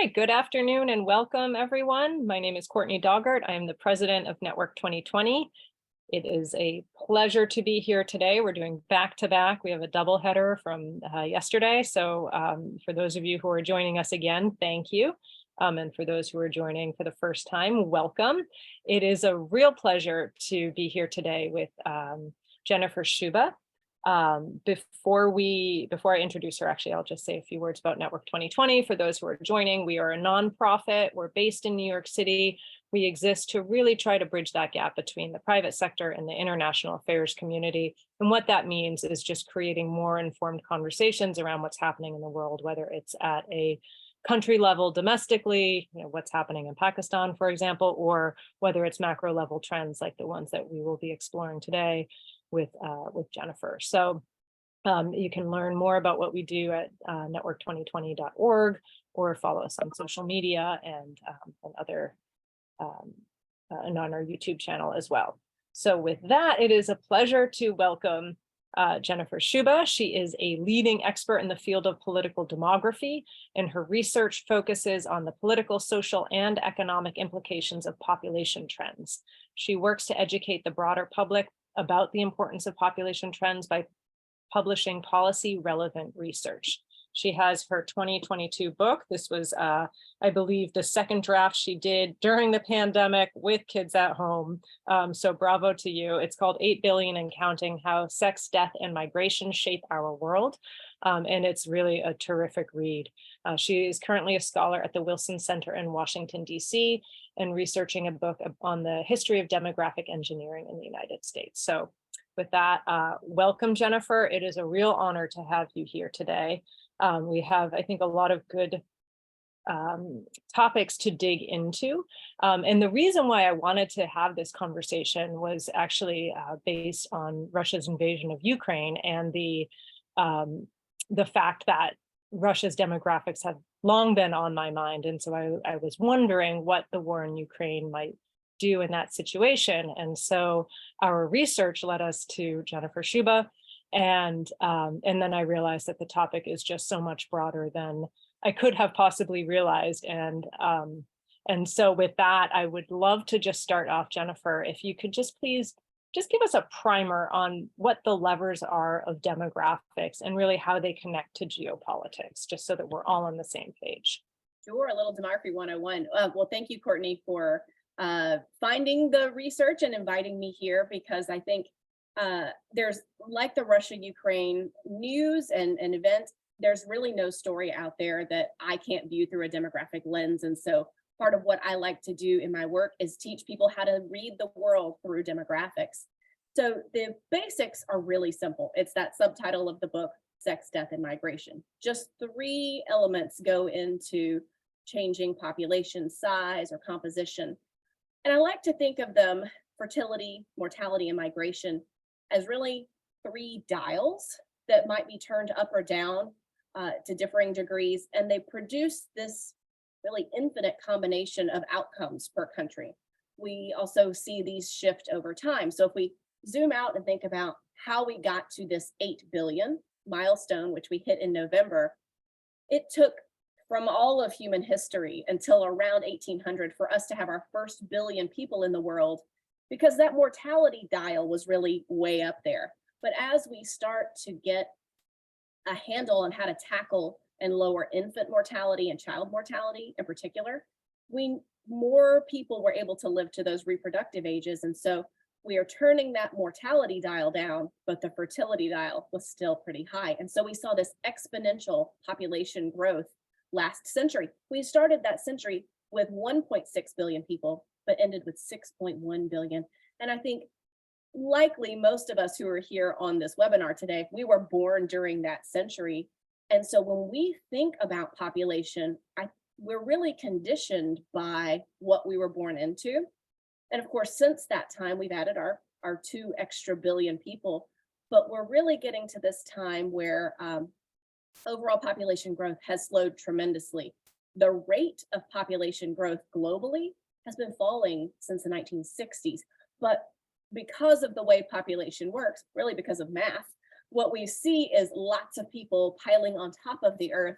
right, good afternoon and welcome everyone. My name is Courtney Doggart. I am the president of Network 2020. It is a pleasure to be here today. We're doing back to back. We have a double header from yesterday. So for those of you who are joining us again, thank you. And for those who are joining for the first time, welcome. It is a real pleasure to be here today with Jennifer Sciubba. Before I introduce her, actually, I'll just say a few words about Network 2020. For those who are joining, we are a nonprofit. We're based in New York City. We exist to really try to bridge that gap between the private sector and the international affairs community. And what that means is just creating more informed conversations around what's happening in the world, whether it's at a country level domestically, what's happening in Pakistan, for example, or whether it's macro level trends like the ones that we will be exploring today with Jennifer. So you can learn more about what we do at network2020.org or follow us on social media and other and on our YouTube channel as well. So with that, it is a pleasure to welcome Jennifer Sciubba. She is a leading expert in the field of political demography, and her research focuses on the political, social, and economic implications of population trends. She works to educate the broader public about the importance of population trends by publishing policy relevant research. She has her 2022 book. This was, I believe, the second draft she did during the pandemic with kids at home. So bravo to you. It's called 8 Billion and Counting: How Sex, Death, and Migration Shape Our World. And it's really a terrific read. She is currently a scholar at the Wilson Center in Washington, D.C., and researching a book on the history of demographic engineering in the United States. So with that, welcome, Jennifer. It is a real honor to have you here today. We have, I think, a lot of good topics to dig into. And the reason why I wanted to have this conversation was actually based on Russia's invasion of Ukraine and the fact that Russia's demographics have long been on my mind. And so I was wondering what the war in Ukraine might do in that situation. And so our research led us to Jennifer Sciubba. And then I realized that the topic is just so much broader than I could have possibly realized. And so with that, I would love to just start off, Jennifer, if you could just please just give us a primer on what the levers are of demographics and really how they connect to geopolitics, just so that we're all on the same page. Sure, a little demography 101. Well, thank you, Courtney, for finding the research and inviting me here, because I think there's, like the Russia-Ukraine news and events, there's really no story out there that I can't view through a demographic lens. And so part of what I like to do in my work is teach people how to read the world through demographics. So the basics are really simple. It's that subtitle of the book, Sex, Death, and Migration. Just 3 elements go into changing population size or composition. And I like to think of them, fertility, mortality, and migration, as really 3 dials that might be turned up or down to differing degrees. And they produce this really infinite combination of outcomes per country. We also see these shift over time. So if we zoom out and think about how we got to this 8 billion milestone, which we hit in November, it took from all of human history until around 1800 for us to have our first billion people in the world, because that mortality dial was really way up there. But as we start to get a handle on how to tackle and lower infant mortality and child mortality in particular, more people were able to live to those reproductive ages. And so we are turning that mortality dial down, but the fertility dial was still pretty high. And so we saw this exponential population growth last century. We started that century with 1.6 billion people, but ended with 6.1 billion. And I think likely most of us who are here on this webinar today, we were born during that century. And so when we think about population, we're really conditioned by what we were born into. And of course, since that time, we've added our 2 extra billion people, but we're really getting to this time where overall population growth has slowed tremendously. The rate of population growth globally has been falling since the 1960s, but because of the way population works, really because of math, what we see is lots of people piling on top of the earth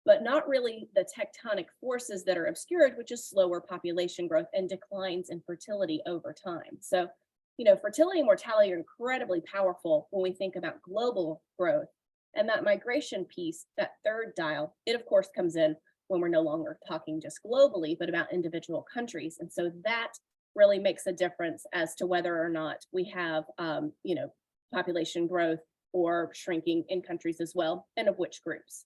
but not really the tectonic forces that are obscured, which is slower population growth and declines in fertility over time. So, fertility and mortality are incredibly powerful when we think about global growth. And that migration piece, that third dial, it of course comes in when we're no longer talking just globally, but about individual countries. And so that really makes a difference as to whether or not we have, population growth or shrinking in countries as well, and of which groups.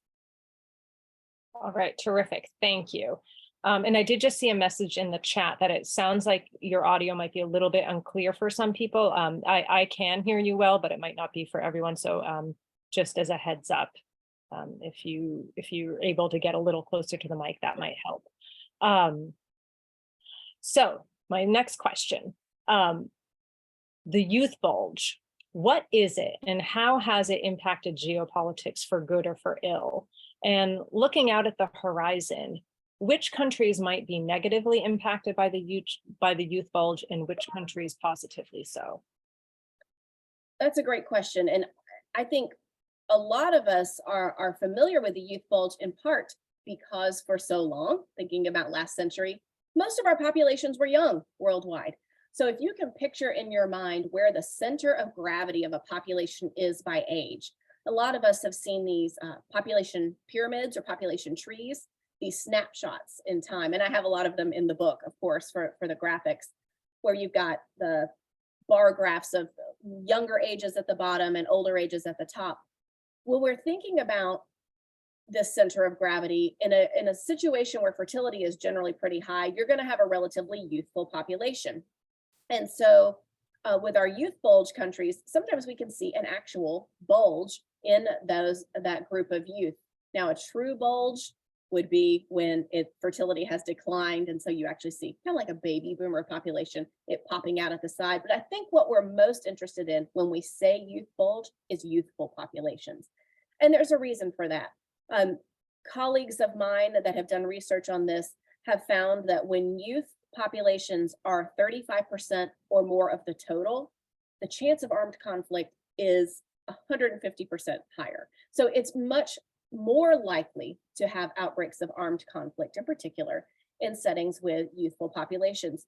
All right, terrific. Thank you. And I did just see a message in the chat that it sounds like your audio might be a little bit unclear for some people. I can hear you well, but it might not be for everyone. So just as a heads up, if you're able to get a little closer to the mic, that might help. So my next question, the youth bulge, what is it and how has it impacted geopolitics for good or for ill? And looking out at the horizon, which countries might be negatively impacted by the youth bulge and which countries positively so? That's a great question. And I think a lot of us are familiar with the youth bulge in part because for so long, thinking about last century, most of our populations were young worldwide. So if you can picture in your mind where the center of gravity of a population is by age, a lot of us have seen these population pyramids or population trees, these snapshots in time. And I have a lot of them in the book, of course, for the graphics, where you've got the bar graphs of younger ages at the bottom and older ages at the top. Well, we're thinking about this center of gravity in a situation where fertility is generally pretty high, you're going to have a relatively youthful population. And so with our youth bulge countries, sometimes we can see an actual bulge in that group of youth. Now, a true bulge would be when fertility has declined. And so you actually see kind of like a baby boomer population, it popping out at the side. But I think what we're most interested in when we say youth bulge is youthful populations. And there's a reason for that. Colleagues of mine that have done research on this have found that when youth populations are 35% or more of the total, the chance of armed conflict is 150% higher. So it's much more likely to have outbreaks of armed conflict, in particular in settings with youthful populations.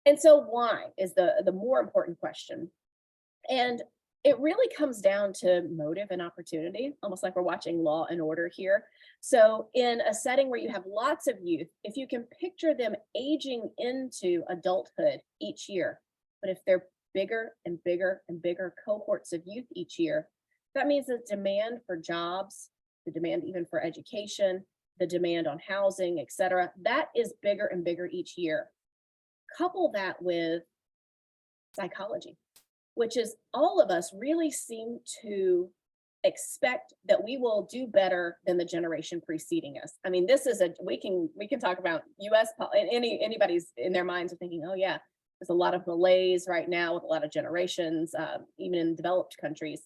And so why is the more important question. And it really comes down to motive and opportunity, almost like we're watching Law and Order here. So in a setting where you have lots of youth, if you can picture them aging into adulthood each year, but if they're bigger and bigger and bigger cohorts of youth each year, that means the demand for jobs, the demand even for education, the demand on housing, et cetera, that is bigger and bigger each year. Couple that with psychology, which is all of us really seem to expect that we will do better than the generation preceding us. I mean, this is we can talk about US, anybody's in their minds are thinking, oh yeah, there's a lot of malaise right now with a lot of generations, even in developed countries,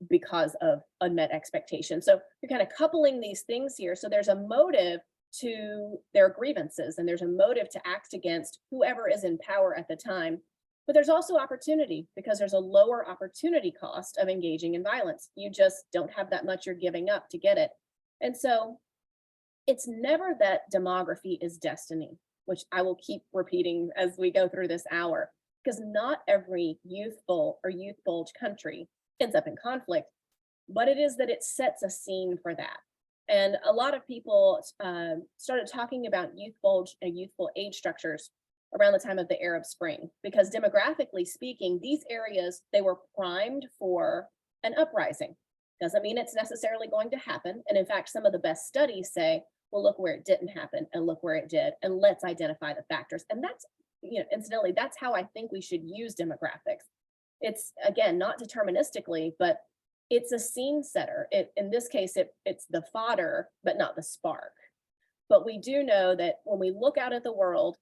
because of unmet expectations. So you're kind of coupling these things here. So there's a motive to their grievances and there's a motive to act against whoever is in power at the time. But there's also opportunity because there's a lower opportunity cost of engaging in violence. You just don't have that much you're giving up to get it. And so it's never that demography is destiny, which I will keep repeating as we go through this hour, because not every youthful or youth bulge country ends up in conflict, but it is that it sets a scene for that. And a lot of people started talking about youth bulge and youthful age structures around the time of the Arab Spring, because demographically speaking, these areas, they were primed for an uprising. Doesn't mean it's necessarily going to happen. And in fact, some of the best studies say, well, look where it didn't happen and look where it did, and let's identify the factors. And that's, incidentally, that's how I think we should use demographics. It's, again, not deterministically, but it's a scene setter. In this case, it's the fodder, but not the spark. But we do know that when we look out at the world,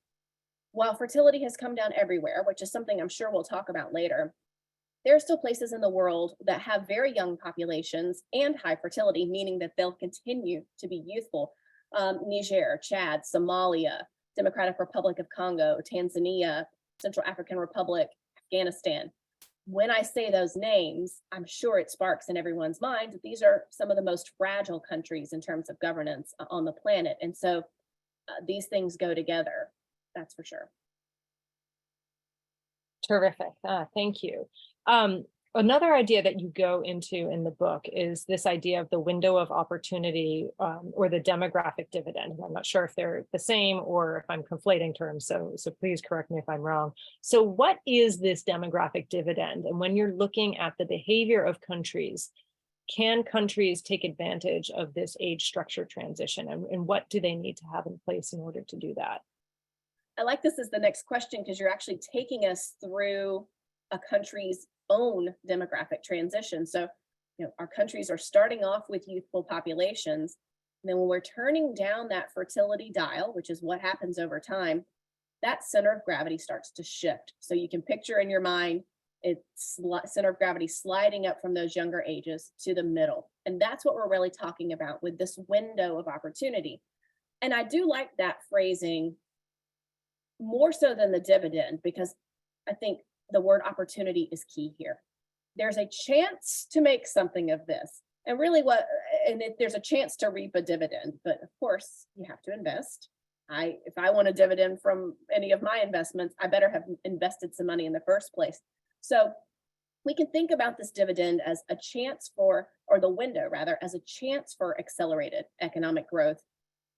while fertility has come down everywhere, which is something I'm sure we'll talk about later, there are still places in the world that have very young populations and high fertility, meaning that they'll continue to be youthful. Niger, Chad, Somalia, Democratic Republic of Congo, Tanzania, Central African Republic, Afghanistan. when I say those names, I'm sure it sparks in everyone's mind that these are some of the most fragile countries in terms of governance on the planet. And so these things go together, that's for sure. Terrific. Thank you. Another idea that you go into in the book is this idea of the window of opportunity, or the demographic dividend. I'm not sure if they're the same or if I'm conflating terms, so please correct me if I'm wrong. So what is this demographic dividend? And when you're looking at the behavior of countries, can countries take advantage of this age structure transition? And what do they need to have in place in order to do that? I like this as the next question because you're actually taking us through a country's own demographic transition. So, our countries are starting off with youthful populations. And then when we're turning down that fertility dial, which is what happens over time, that center of gravity starts to shift. So you can picture in your mind, it's center of gravity sliding up from those younger ages to the middle. And that's what we're really talking about with this window of opportunity. And I do like that phrasing more so than the dividend, because I think the word opportunity is key here. There's a chance to make something of this. And really there's a chance to reap a dividend, but of course you have to invest. If I want a dividend from any of my investments, I better have invested some money in the first place. So we can think about this dividend as a chance for, or the window rather, as a chance for accelerated economic growth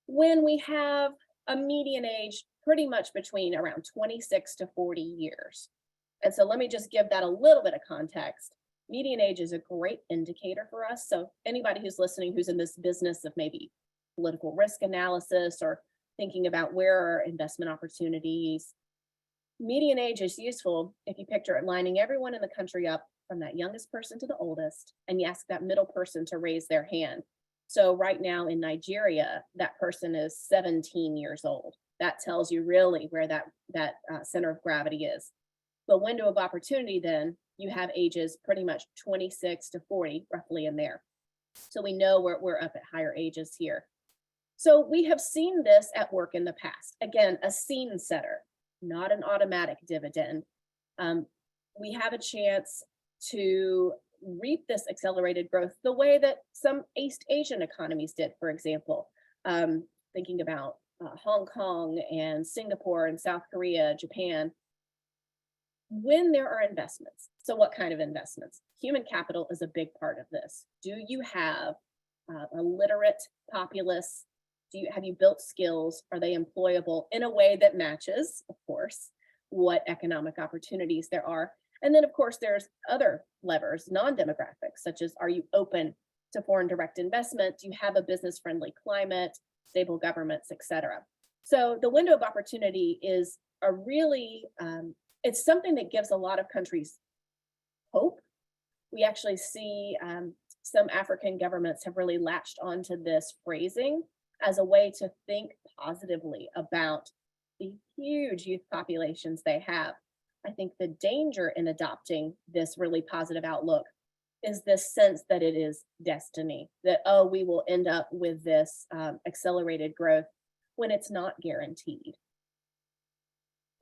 when we have a median age pretty much between around 26 to 40 years. And so let me just give that a little bit of context. Median age is a great indicator for us. So anybody who's listening who's in this business of maybe political risk analysis or thinking about where are investment opportunities, median age is useful if you picture it lining everyone in the country up from that youngest person to the oldest, and you ask that middle person to raise their hand. So right now in Nigeria, that person is 17 years old. That tells you really where that center of gravity is. The window of opportunity, then you have ages pretty much 26 to 40, roughly in there. So we know we're up at higher ages here. So we have seen this at work in the past. Again, a scene setter, not an automatic dividend. We have a chance to reap this accelerated growth the way that some East Asian economies did, for example, thinking about Hong Kong and Singapore and South Korea, Japan. When there are investments, so what kind of investments? Human capital is a big part of this. Do you have a literate populace? Have you built skills? Are they employable in a way that matches, of course, what economic opportunities there are? And then, of course, there's other levers, non-demographic, such as, are you open to foreign direct investment? Do you have a business-friendly climate, stable governments, et cetera? So the window of opportunity is a really, it's something that gives a lot of countries hope. We actually see some African governments have really latched onto this phrasing as a way to think positively about the huge youth populations they have. I think the danger in adopting this really positive outlook is this sense that it is destiny, that, oh, we will end up with this accelerated growth when it's not guaranteed.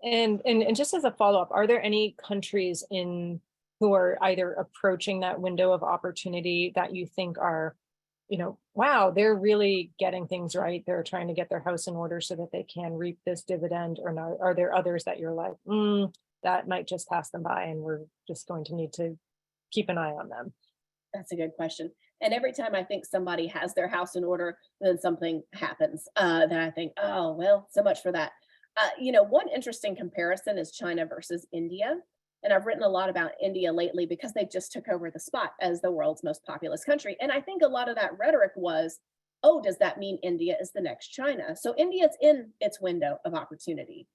And just as a follow-up, are there any countries who are either approaching that window of opportunity that you think are, wow, they're really getting things right, they're trying to get their house in order so that they can reap this dividend? Or not? Are there others that you're like, that might just pass them by and we're just going to need to keep an eye on them? That's a good question. And every time I think somebody has their house in order, then something happens that I think, oh, well, so much for that. One interesting comparison is China versus India. And I've written a lot about India lately because they just took over the spot as the world's most populous country. And I think a lot of that rhetoric was, oh, does that mean India is the next China? So India's in its window of opportunity.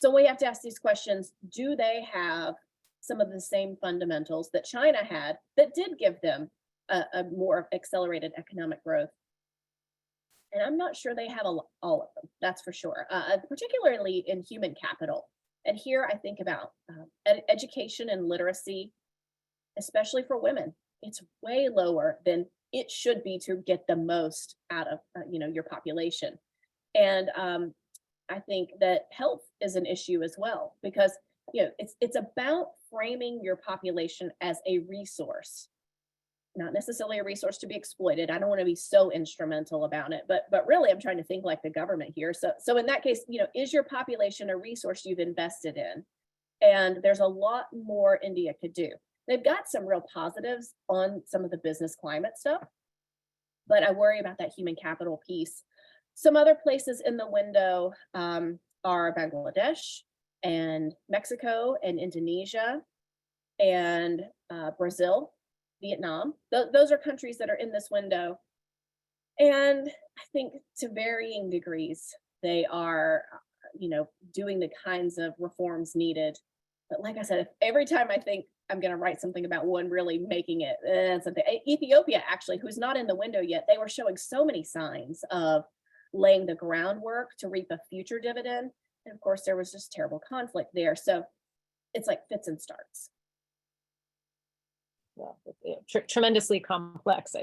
So we have to ask these questions. Do they have some of the same fundamentals that China had that did give them a more accelerated economic growth? And I'm not sure they have all of them, that's for sure, particularly in human capital. And here I think about education and literacy, especially for women. It's way lower than it should be to get the most out of your population. And I think that health is an issue as well, because it's about framing your population as a resource, not necessarily a resource to be exploited. I don't want to be so instrumental about it, but really I'm trying to think like the government here. So in that case, is your population a resource you've invested in? And there's a lot more India could do. They've got some real positives on some of the business climate stuff, but I worry about that human capital piece. Some other places in the window are Bangladesh and Mexico and Indonesia and Brazil, Vietnam. Those are countries that are in this window. And I think to varying degrees, they are, doing the kinds of reforms needed. But like I said, every time I think I'm going to write something about one really making it, something. Ethiopia, actually, who's not in the window yet, they were showing so many signs of laying the groundwork to reap a future dividend. And of course, there was just terrible conflict there. So it's like fits and starts. Yeah, tremendously complex.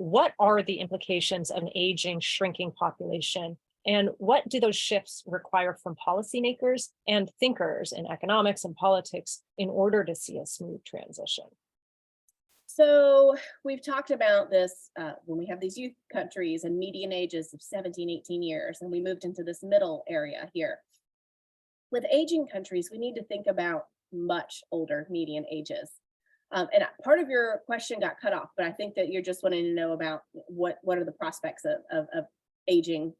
What are the implications of an aging, shrinking population? And what do those shifts require from policymakers and thinkers in economics and politics in order to see a smooth transition? So we've talked about this when we have these youth countries and median ages of 17, 18 years, and we moved into this middle area here. With aging countries, we need to think about much older median ages. And part of your question got cut off, but I think that you're just wanting to know about what are the prospects of aging.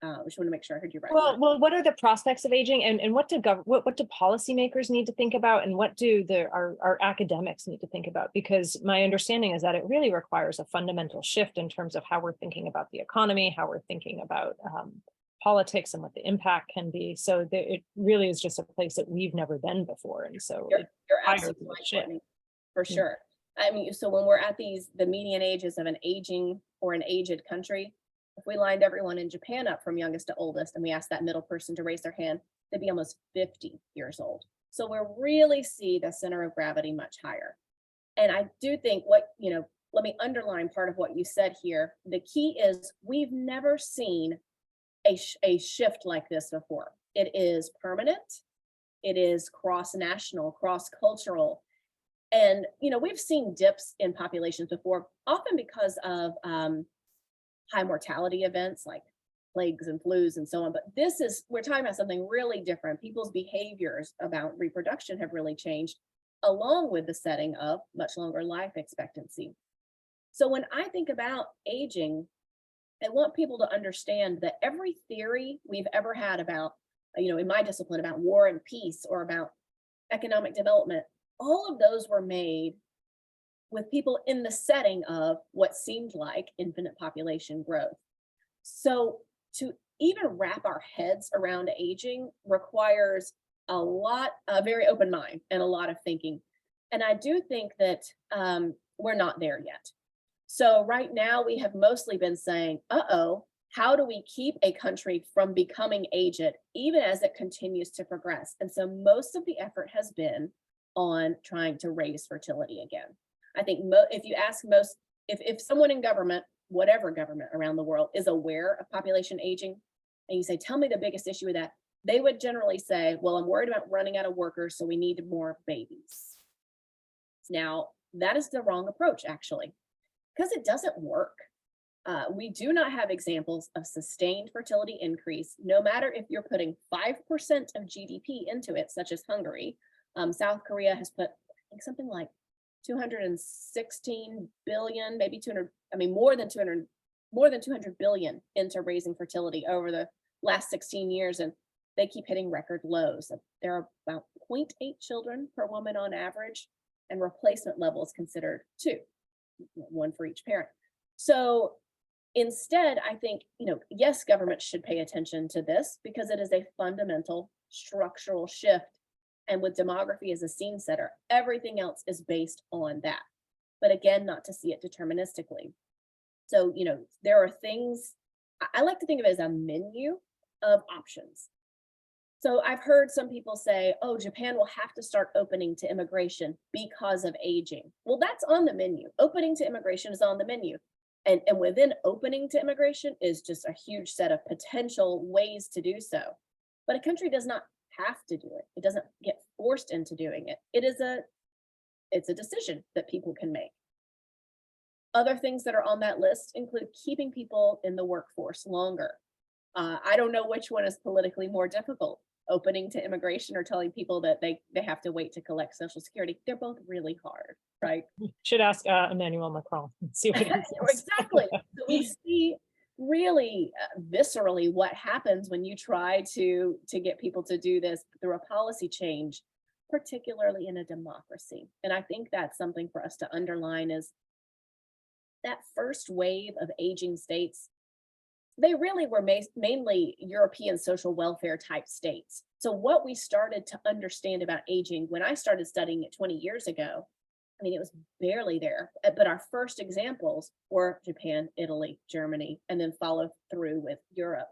I just want to make sure I heard you right. Well, what are the prospects of aging, and what do policymakers need to think about, and what do our academics need to think about? Because my understanding is that it really requires a fundamental shift in terms of how we're thinking about the economy, how we're thinking about politics, and what the impact can be. So it really is just a place that we've never been before, and so you're absolutely right, Courtney, for sure. I mean, so when we're at the median ages of an aging or an aged country, if we lined everyone in Japan up from youngest to oldest and we asked that middle person to raise their hand, they'd be almost 50 years old. So we really see the center of gravity much higher. And I do think let me underline part of what you said here. The key is we've never seen a shift like this before. It is permanent. It is cross-national, cross-cultural. And, we've seen dips in populations before, often because of high mortality events like plagues and flus and so on. But we're talking about something really different. People's behaviors about reproduction have really changed, along with the setting of much longer life expectancy. So when I think about aging, I want people to understand that every theory we've ever had about, in my discipline, about war and peace or about economic development, all of those were made with people in the setting of what seemed like infinite population growth. So to even wrap our heads around aging requires a very open mind and a lot of thinking. And I do think that we're not there yet. So right now we have mostly been saying, how do we keep a country from becoming aged, even as it continues to progress? And so most of the effort has been on trying to raise fertility again. I think if you ask if someone in government, whatever government around the world, is aware of population aging, and you say, tell me the biggest issue with that, they would generally say, well, I'm worried about running out of workers, so we need more babies. Now, that is the wrong approach, actually, because it doesn't work. We do not have examples of sustained fertility increase, no matter if you're putting 5% of GDP into it, such as Hungary. South Korea has put, I think, something like 216 billion, maybe 200, more than 200 billion into raising fertility over the last 16 years. And they keep hitting record lows. There are about 0.8 children per woman on average, and replacement level is considered 2, one for each parent. So instead, I think, yes, government should pay attention to this because it is a fundamental structural shift. And with demography as a scene setter, everything else is based on that. But again, not to see it deterministically. So, there are things, I like to think of it as a menu of options. So I've heard some people say, oh, Japan will have to start opening to immigration because of aging. Well, that's on the menu. Opening to immigration is on the menu. And within opening to immigration is just a huge set of potential ways to do so. But a country does not have to do it. It doesn't get forced into doing it. It's a decision that people can make. Other things that are on that list include keeping people in the workforce longer. I don't know which one is politically more difficult, opening to immigration or telling people that they have to wait to collect Social Security. They're both really hard, right? Should ask Emmanuel Macron and see what he says. Exactly. So we see really viscerally what happens when you try to get people to do this through a policy change, particularly in a democracy. And I think that's something for us to underline is that first wave of aging states, they really were mainly European social welfare type states. So what we started to understand about aging when I started studying it 20 years ago, I mean, it was barely there, but our first examples were Japan, Italy, Germany, and then follow through with Europe.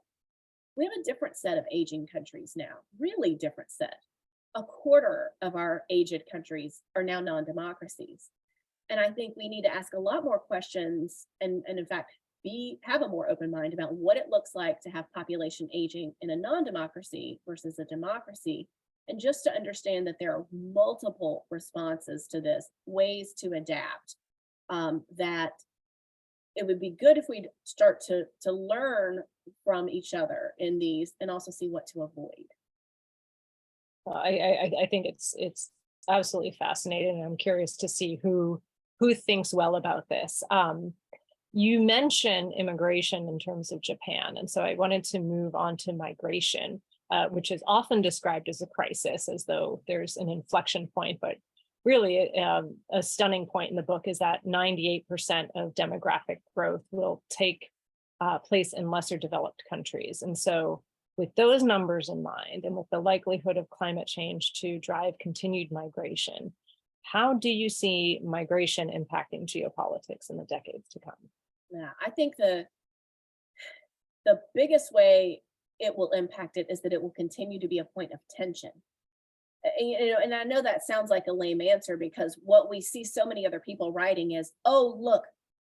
We have a different set of aging countries now, really different set. A quarter of our aged countries are now non-democracies. And I think we need to ask a lot more questions and in fact, have a more open mind about what it looks like to have population aging in a non-democracy versus a democracy. And just to understand that there are multiple responses to this, ways to adapt, that it would be good if we'd start to learn from each other in these and also see what to avoid. I think it's absolutely fascinating. And I'm curious to see who thinks well about this. You mentioned immigration in terms of Japan, and so I wanted to move on to migration, which is often described as a crisis, as though there's an inflection point, but really a stunning point in the book is that 98% of demographic growth will take place in lesser developed countries. And so with those numbers in mind, and with the likelihood of climate change to drive continued migration, how do you see migration impacting geopolitics in the decades to come? Yeah, I think the biggest way it will impact it is that it will continue to be a point of tension. And I know that sounds like a lame answer because what we see so many other people writing is, oh, look,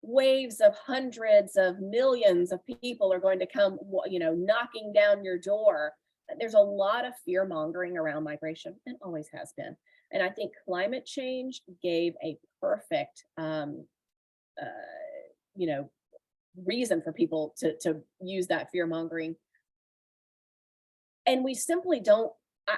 waves of hundreds of millions of people are going to come, knocking down your door. There's a lot of fear mongering around migration and always has been. And I think climate change gave a perfect, reason for people to use that fear mongering. And we simply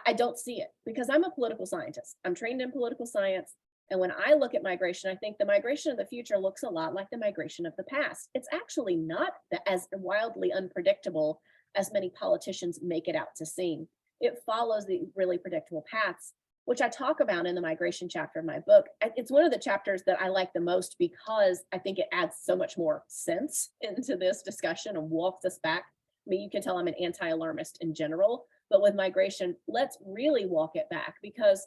I don't see it because I'm a political scientist. I'm trained in political science. And when I look at migration, I think the migration of the future looks a lot like the migration of the past. It's actually not as wildly unpredictable as many politicians make it out to seem. It follows the really predictable paths, which I talk about in the migration chapter of my book. It's one of the chapters that I like the most because I think it adds so much more sense into this discussion and walks us back. I mean, you can tell I'm an anti-alarmist in general, but with migration, let's really walk it back because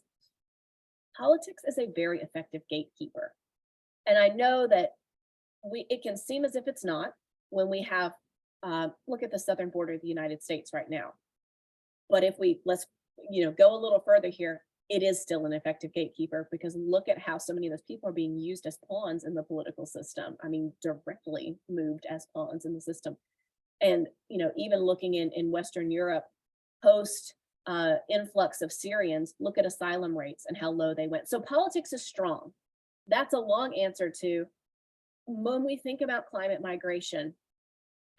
politics is a very effective gatekeeper. And I know that it can seem as if it's not when we have, look at the southern border of the United States right now. But if let's go a little further here, it is still an effective gatekeeper because look at how so many of those people are being used as pawns in the political system. I mean, directly moved as pawns in the system. And, even looking in Western Europe, post influx of Syrians, look at asylum rates and how low they went. So politics is strong. That's a long answer to when we think about climate migration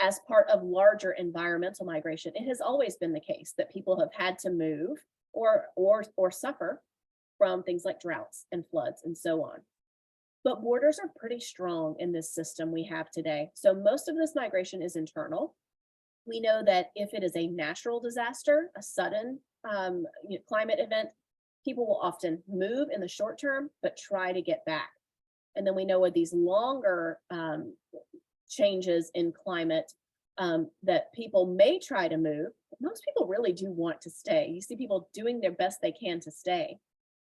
as part of larger environmental migration. It has always been the case that people have had to move or suffer from things like droughts and floods and so on. But borders are pretty strong in this system we have today. So most of this migration is internal. We know that if it is a natural disaster, a sudden climate event, people will often move in the short term, but try to get back. And then we know with these longer changes in climate that people may try to move, but most people really do want to stay. You see people doing their best they can to stay.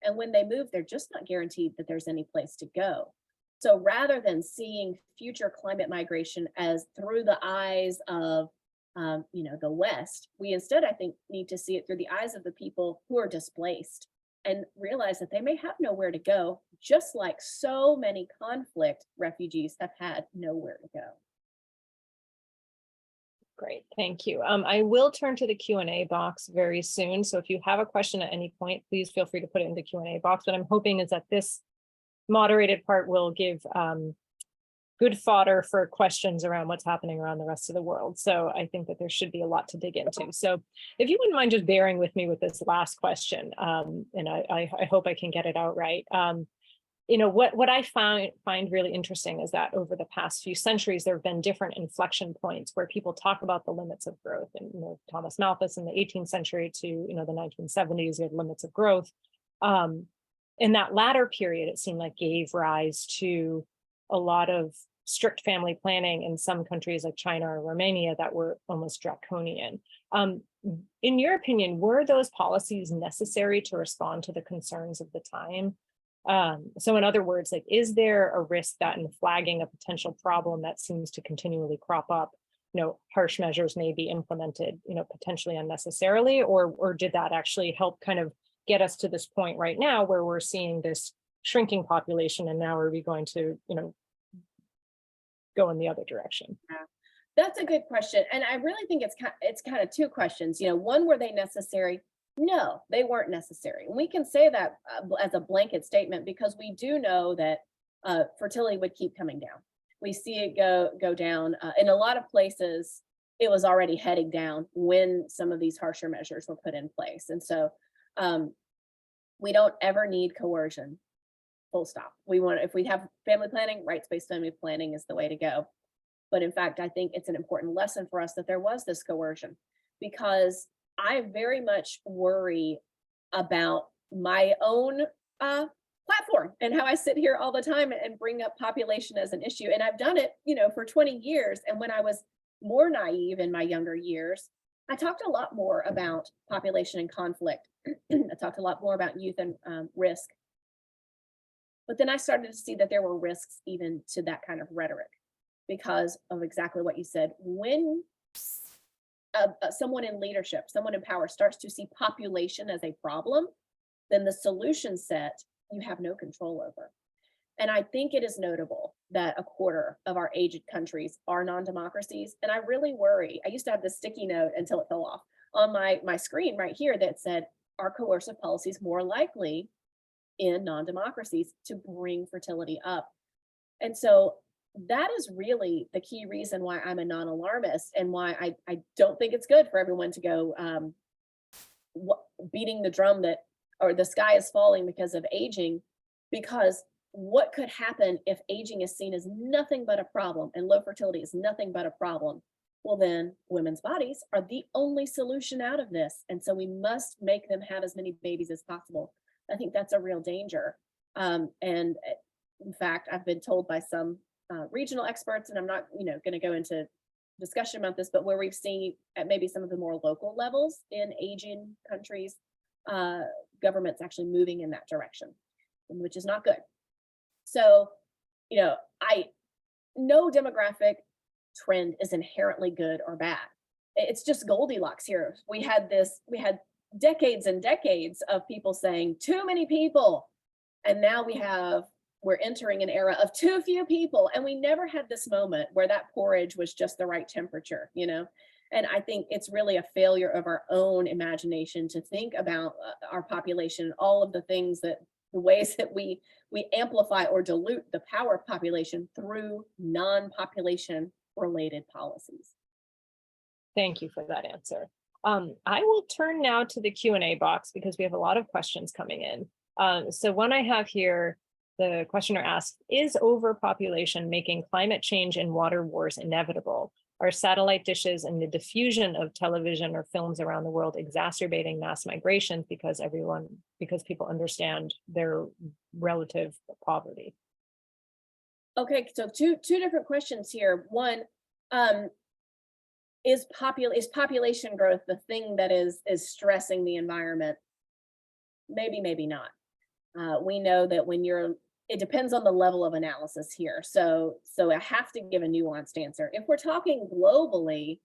And when they move, they're just not guaranteed that there's any place to go. So rather than seeing future climate migration as through the eyes of the West. We instead, I think, need to see it through the eyes of the people who are displaced and realize that they may have nowhere to go, just like so many conflict refugees have had nowhere to go. Great, thank you. I will turn to the Q&A box very soon. So if you have a question at any point, please feel free to put it in the Q&A box. What I'm hoping is that this moderated part will give good fodder for questions around what's happening around the rest of the world. So I think that there should be a lot to dig into. So if you wouldn't mind just bearing with me with this last question, and I hope I can get it out right. What I find really interesting is that over the past few centuries, there have been different inflection points where people talk about the limits of growth. And Thomas Malthus in the 18th century to the 1970s, we had limits of growth. In that latter period, it seemed like gave rise to a lot of strict family planning in some countries like China or Romania that were almost draconian. In your opinion, were those policies necessary to respond to the concerns of the time? So in other words, like, is there a risk that in flagging a potential problem that seems to continually crop up, harsh measures may be implemented, potentially unnecessarily, or did that actually help kind of get us to this point right now where we're seeing this shrinking population, and now are we going to, go in the other direction? Yeah. That's a good question. And I really think it's kind of two questions. One, were they necessary? No, they weren't necessary. And we can say that as a blanket statement because we do know that fertility would keep coming down. We see it go down in a lot of places. It was already heading down when some of these harsher measures were put in place. And so we don't ever need coercion. Full stop. If we have family planning, rights-based family planning is the way to go. But in fact, I think it's an important lesson for us that there was this coercion, because I very much worry about my own platform and how I sit here all the time and bring up population as an issue. And I've done it, for 20 years. And when I was more naive in my younger years, I talked a lot more about population and conflict. I talked a lot more about youth and risk. But then I started to see that there were risks even to that kind of rhetoric because of exactly what you said. When someone in leadership, someone in power starts to see population as a problem, then the solution set you have no control over. And I think it is notable that a quarter of our aged countries are non-democracies. And I really worry. I used to have this sticky note until it fell off on my screen right here that said, are coercive policies more likely in non-democracies to bring fertility up? And so that is really the key reason why I'm a non-alarmist and why I don't think it's good for everyone to go beating the drum that, or the sky is falling because of aging, because what could happen if aging is seen as nothing but a problem and low fertility is nothing but a problem? Well, then women's bodies are the only solution out of this. And so we must make them have as many babies as possible. I think that's a real danger. And in fact, I've been told by some regional experts, and I'm not, going to go into discussion about this, but where we've seen at maybe some of the more local levels in aging countries, governments actually moving in that direction, which is not good. So, I no demographic trend is inherently good or bad. It's just Goldilocks here. We had decades and decades of people saying too many people, and now we're entering an era of too few people, and we never had this moment where that porridge was just the right temperature, And I think it's really a failure of our own imagination to think about our population, all of the ways that we amplify or dilute the power of population through non-population related policies. Thank you for that answer. I will turn now to the Q&A box because we have a lot of questions coming in. So one I have here, the questioner asks, is overpopulation making climate change and water wars inevitable? Are satellite dishes and the diffusion of television or films around the world exacerbating mass migration because people understand their relative poverty? Okay, so two different questions here. One, is population growth the thing that is stressing the environment? Maybe not. We know that it depends on the level of analysis here. So I have to give a nuanced answer. If we're talking globally,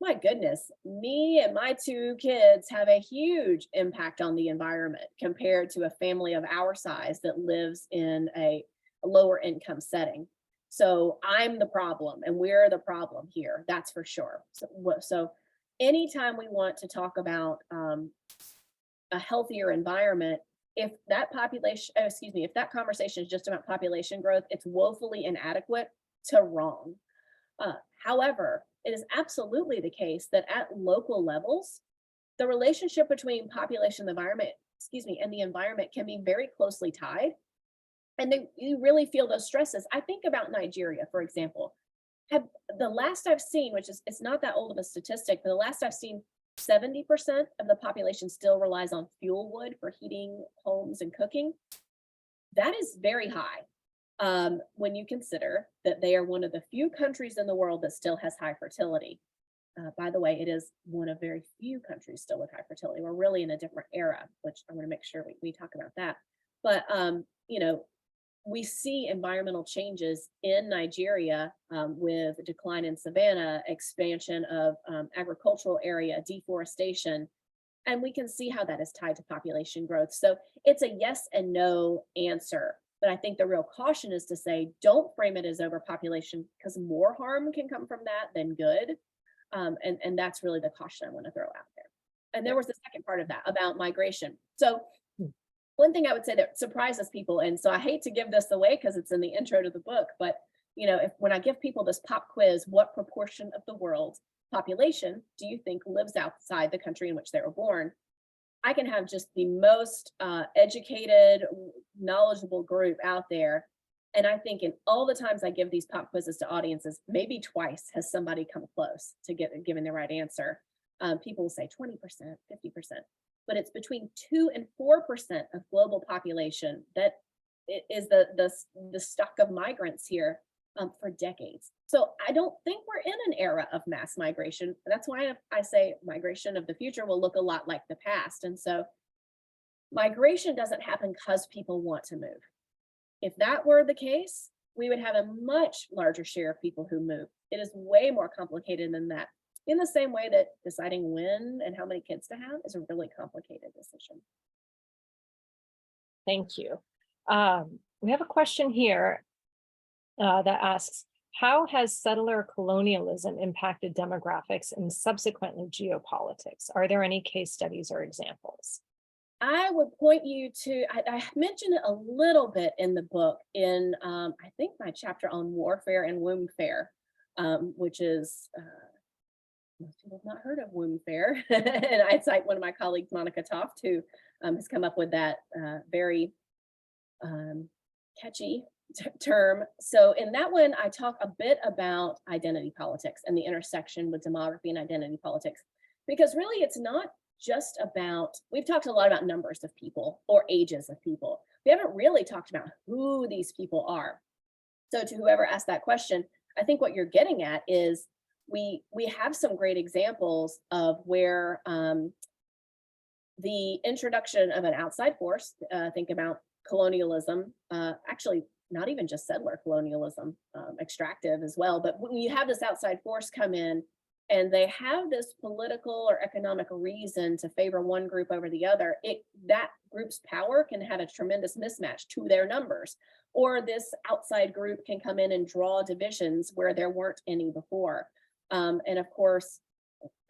My goodness, me and my two kids have a huge impact on the environment compared to a family of our size that lives in a lower income setting. So I'm the problem and we're the problem here, that's for sure. So anytime we want to talk about a healthier environment, if that population, oh, excuse me, if that conversation is just about population growth, it's woefully inadequate to wrong. However, it is absolutely the case that at local levels, the relationship between population and the environment, excuse me, and the environment can be very closely tied. And you really feel those stresses. I think about Nigeria, for example. Have the last I've seen, which is it's not that old of a statistic, but the last I've seen, 70% of the population still relies on fuel wood for heating homes and cooking. That is very high when you consider that they are one of the few countries in the world that still has high fertility. By the way, it is one of very few countries still with high fertility. We're really in a different era, which I want to make sure we talk about that. But, you know, we see environmental changes in Nigeria with decline in savanna, expansion of agricultural area, deforestation, and we can see how that is tied to population growth. So it's a yes and no answer. But I think the real caution is to say, don't frame it as overpopulation because more harm can come from that than good. And that's really the caution I want to throw out there. And there was the second part of that about migration. So one thing I would say that surprises people, and so I hate to give this away because it's in the intro to the book, but you know, when I give people this pop quiz, what proportion of the world's population do you think lives outside the country in which they were born? I can have just the most educated, knowledgeable group out there. And I think in all the times I give these pop quizzes to audiences, maybe twice has somebody come close to giving the right answer. People will say 20%, 50%, but it's between 2 and 4% of global population that is the stock of migrants here for decades. So I don't think we're in an era of mass migration. That's why I say migration of the future will look a lot like the past. And so migration doesn't happen because people want to move. If that were the case, we would have a much larger share of people who move. It is way more complicated than that. In the same way that deciding when and how many kids to have is a really complicated decision. Thank you. We have a question here that asks, how has settler colonialism impacted demographics and subsequently geopolitics? Are there any case studies or examples? I would point you to, I mentioned it a little bit in the book in, I think my chapter on warfare and wombfare, which is, most people have not heard of wombfare. And I cite one of my colleagues, Monica Toft, who has come up with that very catchy term. So in that one, I talk a bit about identity politics and the intersection with demography and identity politics, because really it's not just about, we've talked a lot about numbers of people or ages of people. We haven't really talked about who these people are. So to whoever asked that question, I think what you're getting at is we have some great examples of where the introduction of an outside force, think about colonialism, actually not even just settler colonialism, extractive as well, but when you have this outside force come in and they have this political or economic reason to favor one group over the other, that group's power can have a tremendous mismatch to their numbers, or this outside group can come in and draw divisions where there weren't any before. And of course,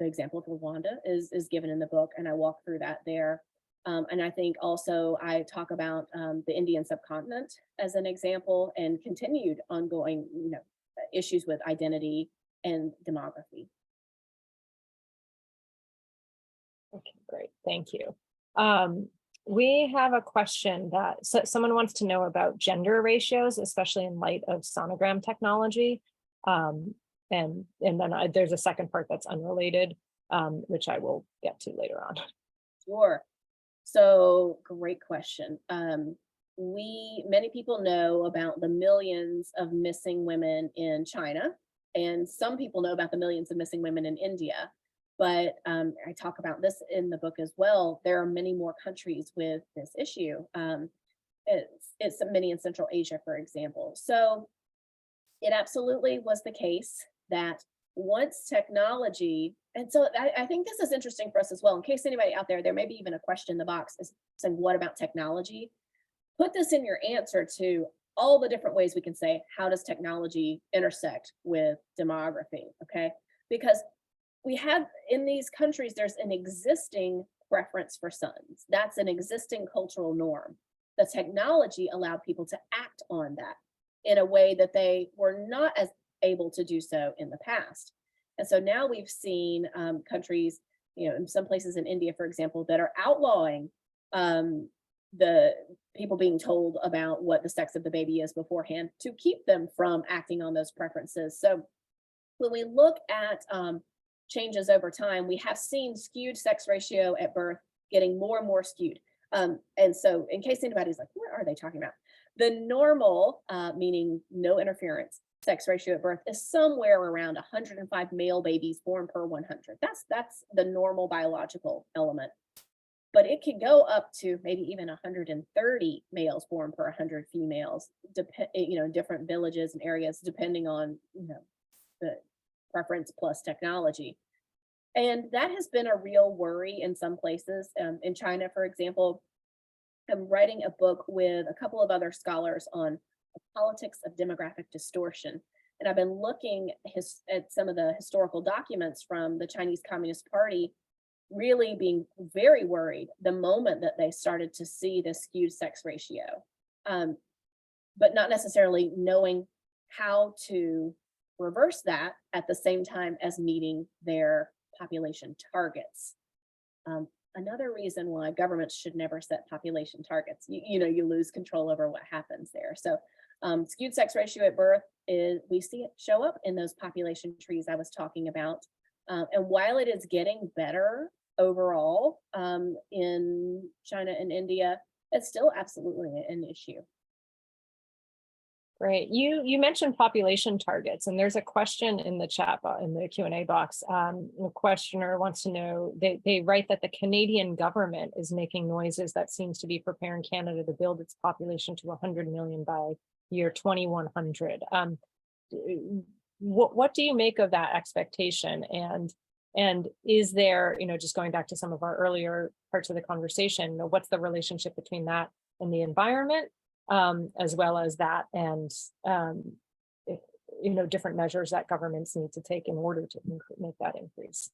the example of Rwanda is given in the book, and I walk through that there. And I think also I talk about the Indian subcontinent as an example, and continued ongoing, issues with identity and demography. Okay, great, thank you. We have a question that someone wants to know about gender ratios, especially in light of sonogram technology. And then there's a second part that's unrelated, which I will get to later on. Sure. So great question. Many people know about the millions of missing women in China, and some people know about the millions of missing women in India. But I talk about this in the book as well. There are many more countries with this issue. It's many in Central Asia, for example. So it absolutely was the case that once technology, and so I think this is interesting for us as well, in case anybody out there may be even a question in the box is saying, what about technology? Put this in your answer to all the different ways we can say, how does technology intersect with demography, okay? Because we have, in these countries, there's an existing preference for sons. That's an existing cultural norm. The technology allowed people to act on that in a way that they were not as able to do so in the past. And so now we've seen countries, in some places in India, for example, that are outlawing the people being told about what the sex of the baby is beforehand to keep them from acting on those preferences. So when we look at changes over time, we have seen skewed sex ratio at birth getting more and more skewed. And so in case anybody's like, what are they talking about? The normal, meaning no interference, sex ratio at birth is somewhere around 105 male babies born per 100. That's the normal biological element. But it can go up to maybe even 130 males born per 100 females, in different villages and areas, depending on, the preference plus technology. And that has been a real worry in some places. In China, for example, I'm writing a book with a couple of other scholars on the politics of demographic distortion. And I've been looking at some of the historical documents from the Chinese Communist Party, really being very worried the moment that they started to see this skewed sex ratio, but not necessarily knowing how to reverse that at the same time as meeting their population targets. Another reason why governments should never set population targets, you lose control over what happens there. So skewed sex ratio at birth we see it show up in those population trees I was talking about. And while it is getting better overall in China and India, it's still absolutely an issue. Great. You mentioned population targets, and there's a question in the chat in the Q&A box. The questioner wants to know, they write that the Canadian government is making noises that seems to be preparing Canada to build its population to 100 million by year 2100. What do you make of that expectation? And is there, just going back to some of our earlier parts of the conversation, what's the relationship between that and the environment? As well as that and different measures that governments need to take in order to make that increase.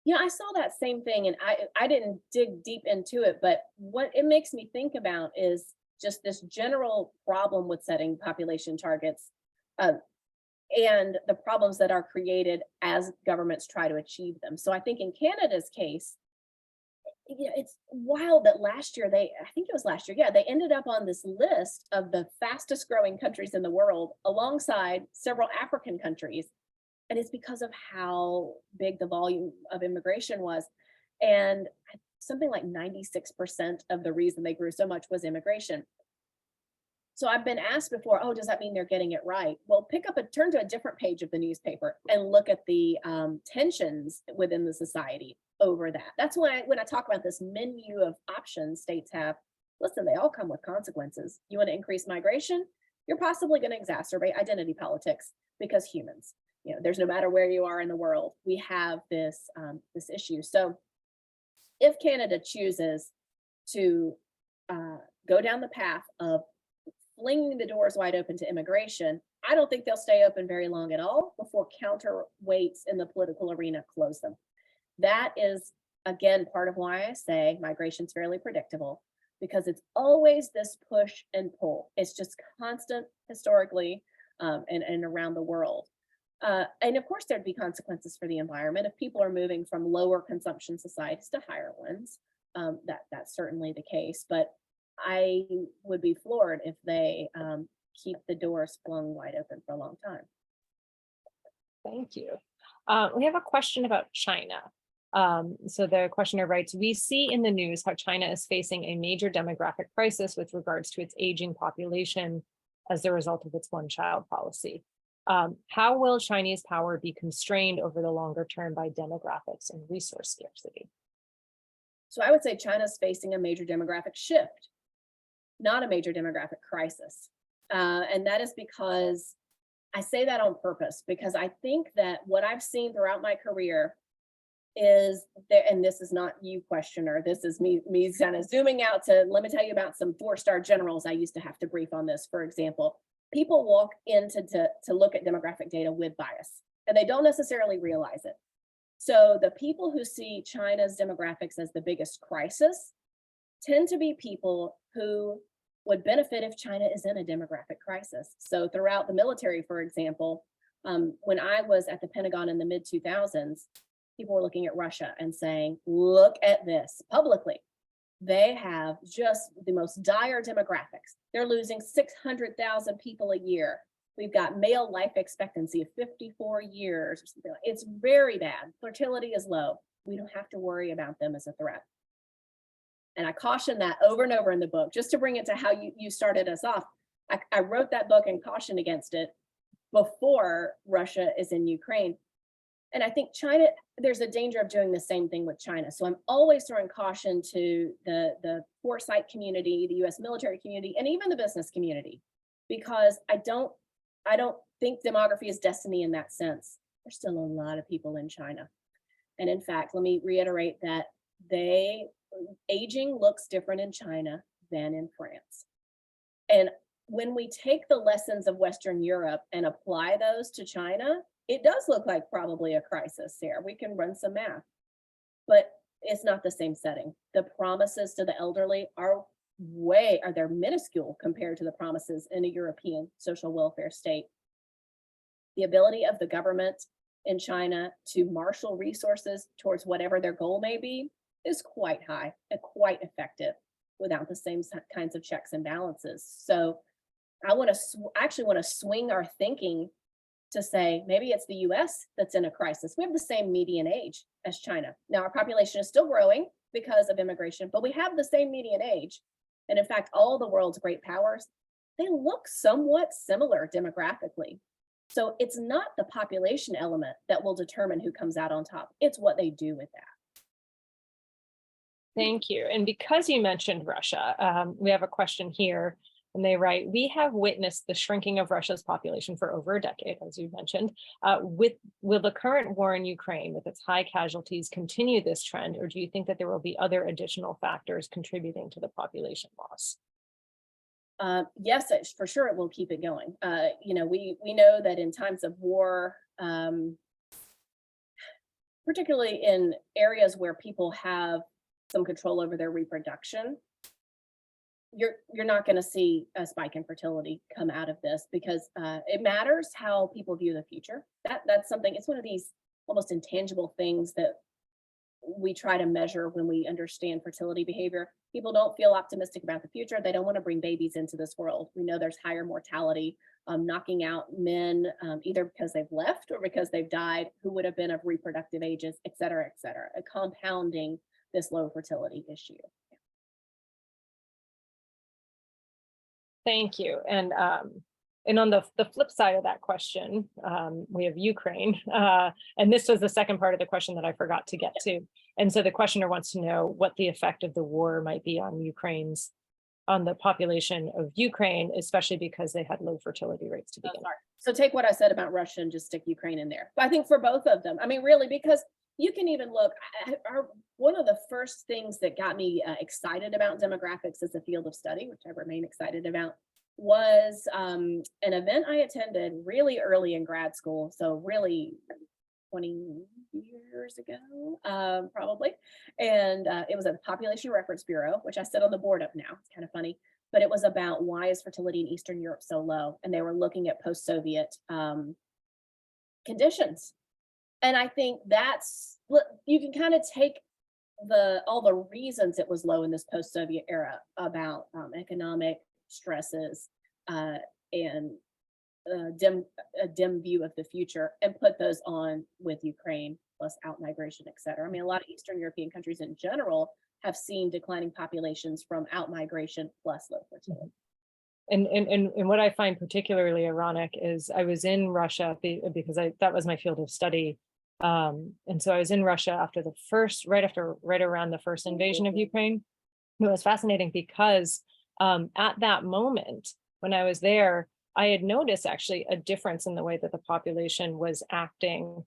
I saw that same thing, and I didn't dig deep into it, but what it makes me think about is just this general problem with setting population targets, and the problems that are created as governments try to achieve them. So I think in Canada's case, it's wild that last year I think it was last year, they ended up on this list of the fastest growing countries in the world alongside several African countries. And it's because of how big the volume of immigration was. And something like 96% of the reason they grew so much was immigration. So I've been asked before, oh, does that mean they're getting it right? Well, turn to a different page of the newspaper and look at the tensions within the society over that. That's why when I talk about this menu of options states have, listen, they all come with consequences. You want to increase migration? You're possibly going to exacerbate identity politics because humans, there's no matter where you are in the world, we have this issue. So if Canada chooses to go down the path of flinging the doors wide open to immigration, I don't think they'll stay open very long at all before counterweights in the political arena close them. That is, again, part of why I say migration's fairly predictable, because it's always this push and pull. It's just constant historically and around the world. And of course, there'd be consequences for the environment if people are moving from lower consumption societies to higher ones. That's certainly the case, but I would be floored if they keep the doors flung wide open for a long time. Thank you. We have a question about China. So the questioner writes, we see in the news how China is facing a major demographic crisis with regards to its aging population as a result of its one-child policy. How will Chinese power be constrained over the longer term by demographics and resource scarcity? So I would say China's facing a major demographic shift, not a major demographic crisis. And that is because I say that on purpose because I think that what I've seen throughout my career is there, and this is not you, questioner. This is me kind of zooming out to let me tell you about some 4-star generals I used to have to brief on this. For example, people walk into to look at demographic data with bias, and they don't necessarily realize it. So the people who see China's demographics as the biggest crisis tend to be people who would benefit if China is in a demographic crisis. So throughout the military, for example, when I was at the Pentagon in the mid-2000s, people were looking at Russia and saying, look at this publicly. They have just the most dire demographics. They're losing 600,000 people a year. We've got male life expectancy of 54 years or something. It's very bad. Fertility is low. We don't have to worry about them as a threat. And I caution that over and over in the book, just to bring it to how you started us off. I wrote that book and cautioned against it before Russia is in Ukraine. And I think China, there's a danger of doing the same thing with China. So I'm always throwing caution to the foresight community, the US military community, and even the business community, because I don't think demography is destiny in that sense. There's still a lot of people in China. And in fact, let me reiterate that aging looks different in China than in France. And when we take the lessons of Western Europe and apply those to China, it does look like probably a crisis here. We can run some math, but it's not the same setting. The promises to the elderly they're minuscule compared to the promises in a European social welfare state. The ability of the government in China to marshal resources towards whatever their goal may be is quite high and quite effective without the same kinds of checks and balances. So I actually want to swing our thinking to say maybe it's the US that's in a crisis. We have the same median age as China. Now our population is still growing because of immigration, but we have the same median age. And in fact, all the world's great powers, they look somewhat similar demographically. So it's not the population element that will determine who comes out on top. It's what they do with that. Thank you. And because you mentioned Russia, we have a question here. And they write, we have witnessed the shrinking of Russia's population for over a decade, as you mentioned. Will the current war in Ukraine with its high casualties continue this trend, or do you think that there will be other additional factors contributing to the population loss? Yes, for sure it will keep it going. We know that in times of war, particularly in areas where people have some control over their reproduction, you're not going to see a spike in fertility come out of this, because it matters how people view the future. That's something, it's one of these almost intangible things that we try to measure when we understand fertility behavior. People don't feel optimistic about the future. They don't want to bring babies into this world. We know there's higher mortality, knocking out men, either because they've left or because they've died, who would have been of reproductive ages, et cetera, compounding this low fertility issue. Thank you. And on the flip side of that question, we have Ukraine. And this was the second part of the question that I forgot to get to. And so the questioner wants to know what the effect of the war might be on the population of Ukraine, especially because they had low fertility rates to begin with. So take what I said about Russia and just stick Ukraine in there. But I think for both of them, I mean, really, because you can even look, one of the first things that got me excited about demographics as a field of study, which I remain excited about, was an event I attended really early in grad school. So really 20 years ago, probably. And it was at the Population Reference Bureau, which I sit on the board of now. It's kind of funny, but it was about why is fertility in Eastern Europe so low? And they were looking at post-Soviet conditions. And I think you can kind of take all the reasons it was low in this post-Soviet era about economic stresses and a dim view of the future, and put those on with Ukraine plus outmigration, et cetera. I mean, a lot of Eastern European countries in general have seen declining populations from outmigration plus low fertility. And what I find particularly ironic is I was in Russia because that was my field of study. And so I was in Russia after right around the first invasion of Ukraine. It was fascinating because at that moment when I was there, I had noticed actually a difference in the way that the population was acting,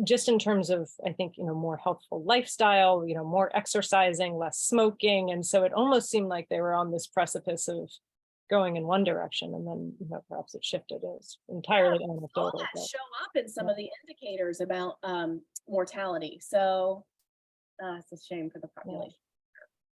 just in terms of, I think, more healthful lifestyle, more exercising, less smoking. And so it almost seemed like they were on this precipice of going in one direction, and then, perhaps it shifted. It was entirely All anecdotal. that But show up in some of the indicators about mortality. So it's a shame for the population.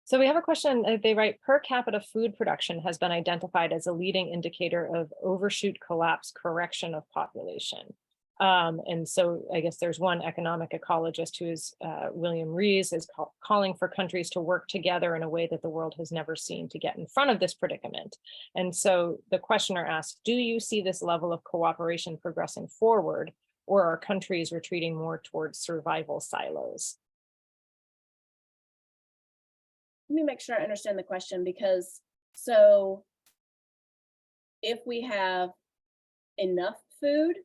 So we have a question. They write, per capita food production has been identified as a leading indicator of overshoot collapse correction of population. And so I guess there's one economic ecologist who is William Rees is calling for countries to work together in a way that the world has never seen to get in front of this predicament. And so the questioner asks, do you see this level of cooperation progressing forward, or are countries retreating more towards survival silos? Let me make sure I understand the question, because so if we have enough food,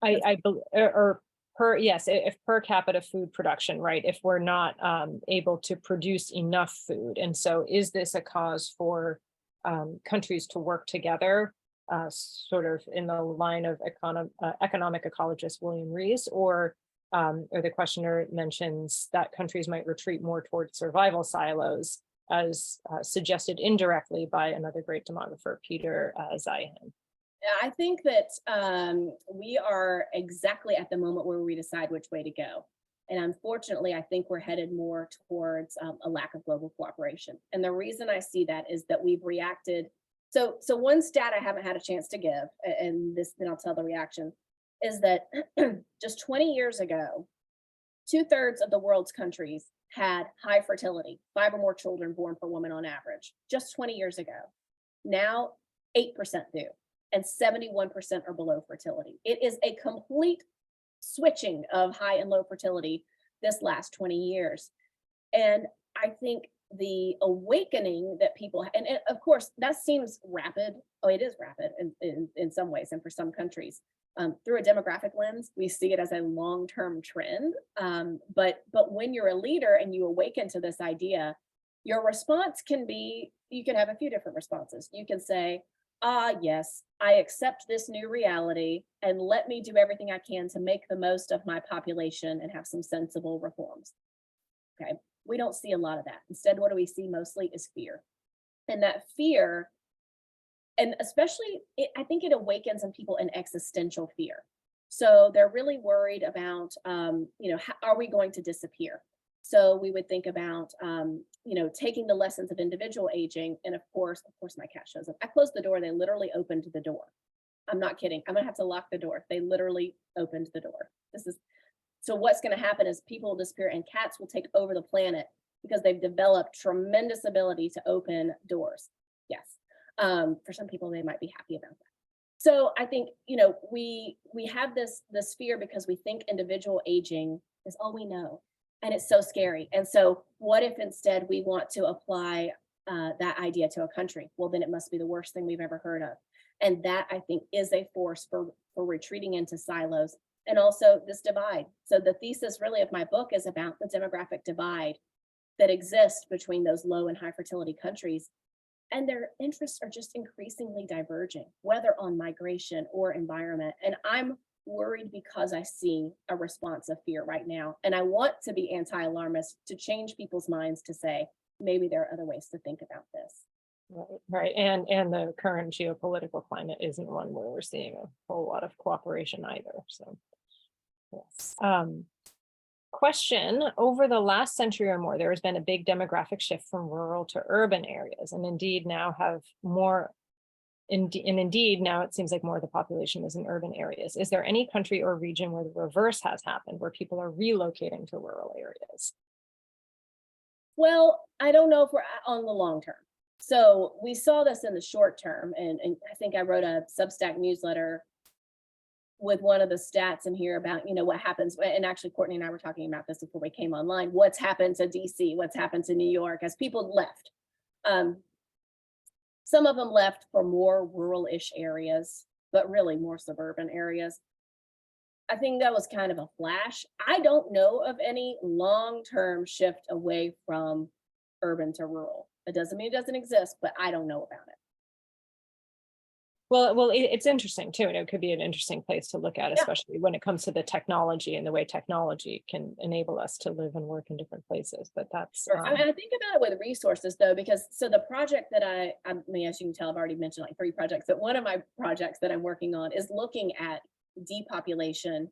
Or if per capita food production, right? If we're not able to produce enough food. And so is this a cause for countries to work together, sort of in the line of economic ecologist William Rees, or the questioner mentions that countries might retreat more towards survival silos, as suggested indirectly by another great demographer, Peter Zeihan. I think that we are exactly at the moment where we decide which way to go. And unfortunately, I think we're headed more towards a lack of global cooperation. And the reason I see that is that we've reacted. So one stat I haven't had a chance to give, and then I'll tell the reaction, is that just 20 years ago, 2/3 of the world's countries had high fertility, 5 or more children born per woman on average, just 20 years ago. Now, 8% do, and 71% are below fertility. It is a complete switching of high and low fertility this last 20 years. And I think the awakening that people, of course, that seems rapid. Oh, it is rapid in some ways, and for some countries. Through a demographic lens, we see it as a long-term trend. But when you're a leader and you awaken to this idea, your response can be, you can have a few different responses. You can say, yes, I accept this new reality, and let me do everything I can to make the most of my population and have some sensible reforms. Okay, we don't see a lot of that. Instead, what do we see mostly is fear. And that fear, and especially, I think it awakens in people an existential fear. So they're really worried about, how are we going to disappear? So we would think about, taking the lessons of individual aging. And of course, my cat shows up. I closed the door. They literally opened the door. I'm not kidding. I'm gonna have to lock the door. They literally opened the door. So what's gonna happen is people will disappear and cats will take over the planet because they've developed tremendous ability to open doors. Yes. For some people, they might be happy about that. So I think, we have this fear because we think individual aging is all we know. And it's so scary. And so what if instead we want to apply that idea to a country? Well, then it must be the worst thing we've ever heard of. And that, I think, is a force for retreating into silos, and also this divide. So the thesis really of my book is about the demographic divide that exists between those low and high fertility countries. And their interests are just increasingly diverging, whether on migration or environment. And I'm worried because I see a response of fear right now. And I want to be anti-alarmist, to change people's minds to say, maybe there are other ways to think about this. Right. And the current geopolitical climate isn't one where we're seeing a whole lot of cooperation either. So, yes. Question: over the last century or more, there has been a big demographic shift from rural to urban areas, and indeed now now it seems like more of the population is in urban areas. Is there any country or region where the reverse has happened, where people are relocating to rural areas? Well, I don't know if we're on the long term. So we saw this in the short term, and I think I wrote a Substack newsletter with one of the stats in here about, what happens. And actually, Courtney and I were talking about this before we came online. What's happened to DC? What's happened to New York as people left? Some of them left for more rural-ish areas, but really more suburban areas. I think that was kind of a flash. I don't know of any long-term shift away from urban to rural. It doesn't mean it doesn't exist, but I don't know about it. Well, it's interesting too, and it could be an interesting place to look at, Yeah. especially when it comes to the technology and the way technology can enable us to live and work in different places. But that's, Sure. I think about it with resources though, because so the project that I mean, as you can tell, I've already mentioned like 3 projects, but one of my projects that I'm working on is looking at depopulation,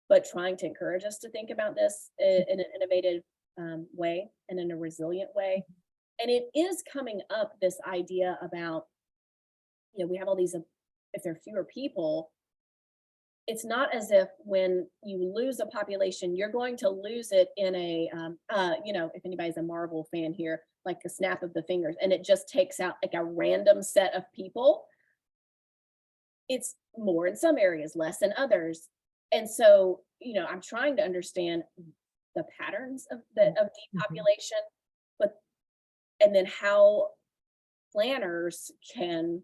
but trying to encourage us to think about this in an innovative way and in a resilient way. And it is coming up, this idea about, we have all these, if there are fewer people, it's not as if when you lose a population, you're going to lose it in a, if anybody's a Marvel fan here, like a snap of the fingers, and it just takes out like a random set of people. It's more in some areas, less in others. And so, I'm trying to understand the patterns of depopulation, but, and then how planners can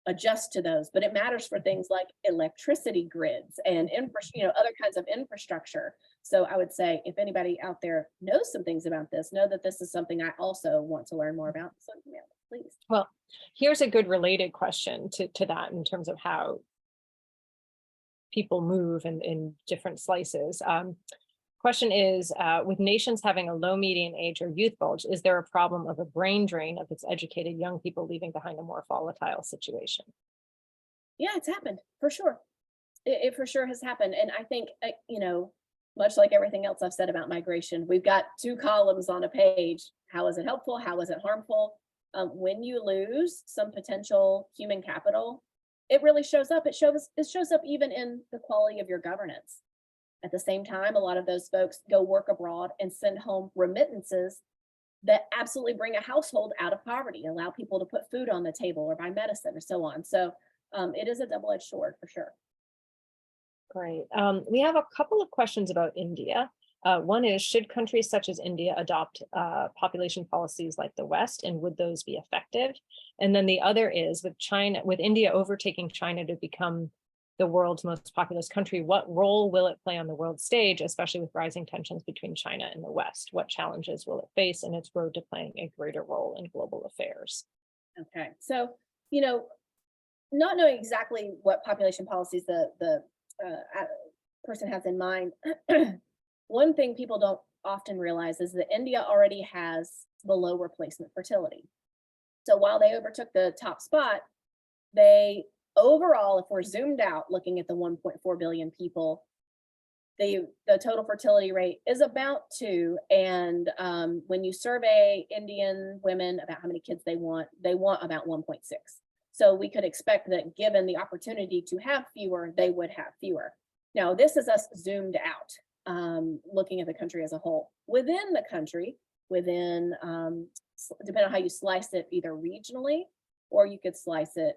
adjust to those. But it matters for things like electricity grids and other kinds of infrastructure. So I would say if anybody out there knows some things about this, know that this is something I also want to learn more about. So yeah, please. well, here's a good related question to that in terms of how people move in different slices. Question is, with nations having a low median age or youth bulge, is there a problem of a brain drain of its educated young people leaving behind a more volatile situation? Yeah, it's happened for sure. It for sure has happened. And I think, much like everything else I've said about migration, we've got 2 columns on a page. How is it helpful? How is it harmful? When you lose some potential human capital, it really shows up. It shows up even in the quality of your governance. At the same time, a lot of those folks go work abroad and send home remittances that absolutely bring a household out of poverty, allow people to put food on the table or buy medicine or so on. So it is a double-edged sword for sure. Great. We have a couple of questions about India. One is, should countries such as India adopt population policies like the West, and would those be effective? And then the other is, with India overtaking China to become the world's most populous country, what role will it play on the world stage, especially with rising tensions between China and the West? What challenges will it face in its road to playing a greater role in global affairs? Okay, so not knowing exactly what population policies the person has in mind, one thing people don't often realize is that India already has below replacement fertility. So while they overtook the top spot, they overall, if we're zoomed out looking at the 1.4 billion people, the total fertility rate is about 2. And when you survey Indian women about how many kids they want about 1.6. So we could expect that given the opportunity to have fewer, they would have fewer. Now, this is us zoomed out, looking at the country as a whole. Within the country, depending on how you slice it, either regionally, or you could slice it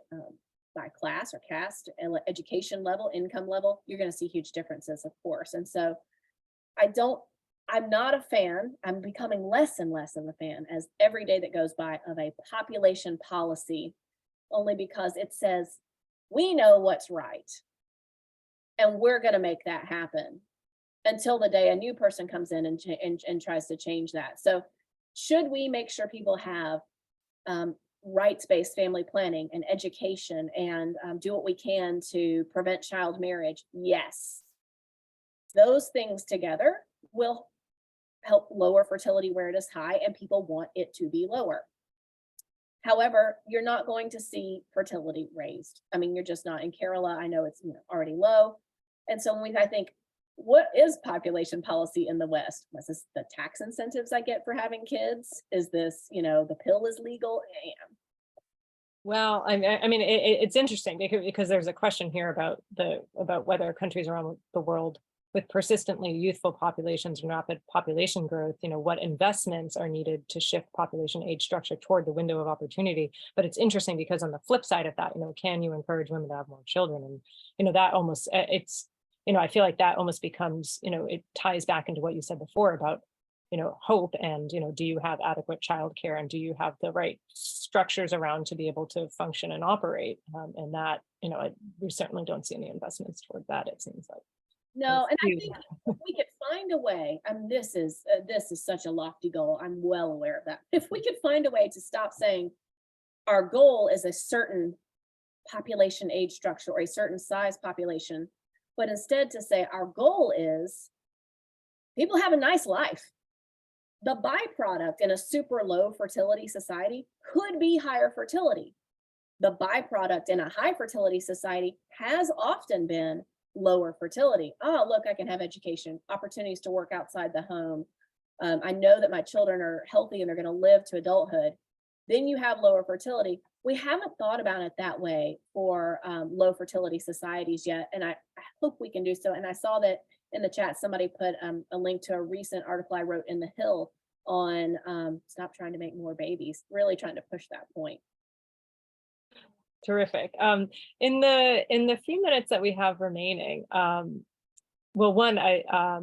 by class or caste, education level, income level, you're going to see huge differences, of course. And so I'm not a fan. I'm becoming less and less of a fan as every day that goes by of a population policy, only because it says, we know what's right and we're going to make that happen, until the day a new person comes in and tries to change that. So should we make sure people have rights-based family planning and education and do what we can to prevent child marriage? Yes. Those things together will help lower fertility where it is high, and people want it to be lower. However, you're not going to see fertility raised. I mean, you're just not. In Kerala, I know it's already low. And so I think, what is population policy in the West? Was this the tax incentives I get for having kids? Is this, the pill is legal? Well, I mean, it's interesting because there's a question here about whether countries around the world with persistently youthful populations and rapid population growth, what investments are needed to shift population age structure toward the window of opportunity. But it's interesting because on the flip side of that, can you encourage women to have more children? And, that almost, I feel like that almost becomes, it ties back into what you said before about, hope and, do you have adequate childcare, and do you have the right structures around to be able to function and operate? And that, we certainly don't see any investments toward that, it seems like. No, and I think if we could find a way, this is such a lofty goal. I'm well aware of that. If we could find a way to stop saying our goal is a certain population age structure or a certain size population, but instead to say our goal is people have a nice life. The byproduct in a super low fertility society could be higher fertility. The byproduct in a high fertility society has often been lower fertility. Oh, look, I can have education, opportunities to work outside the home. I know that my children are healthy and they're going to live to adulthood. Then you have lower fertility. We haven't thought about it that way for low fertility societies yet, and I hope we can do so. And I saw that in the chat, somebody put a link to a recent article I wrote in The Hill on stop trying to make more babies, really trying to push that point. Terrific. In the few minutes that we have remaining, well, one, are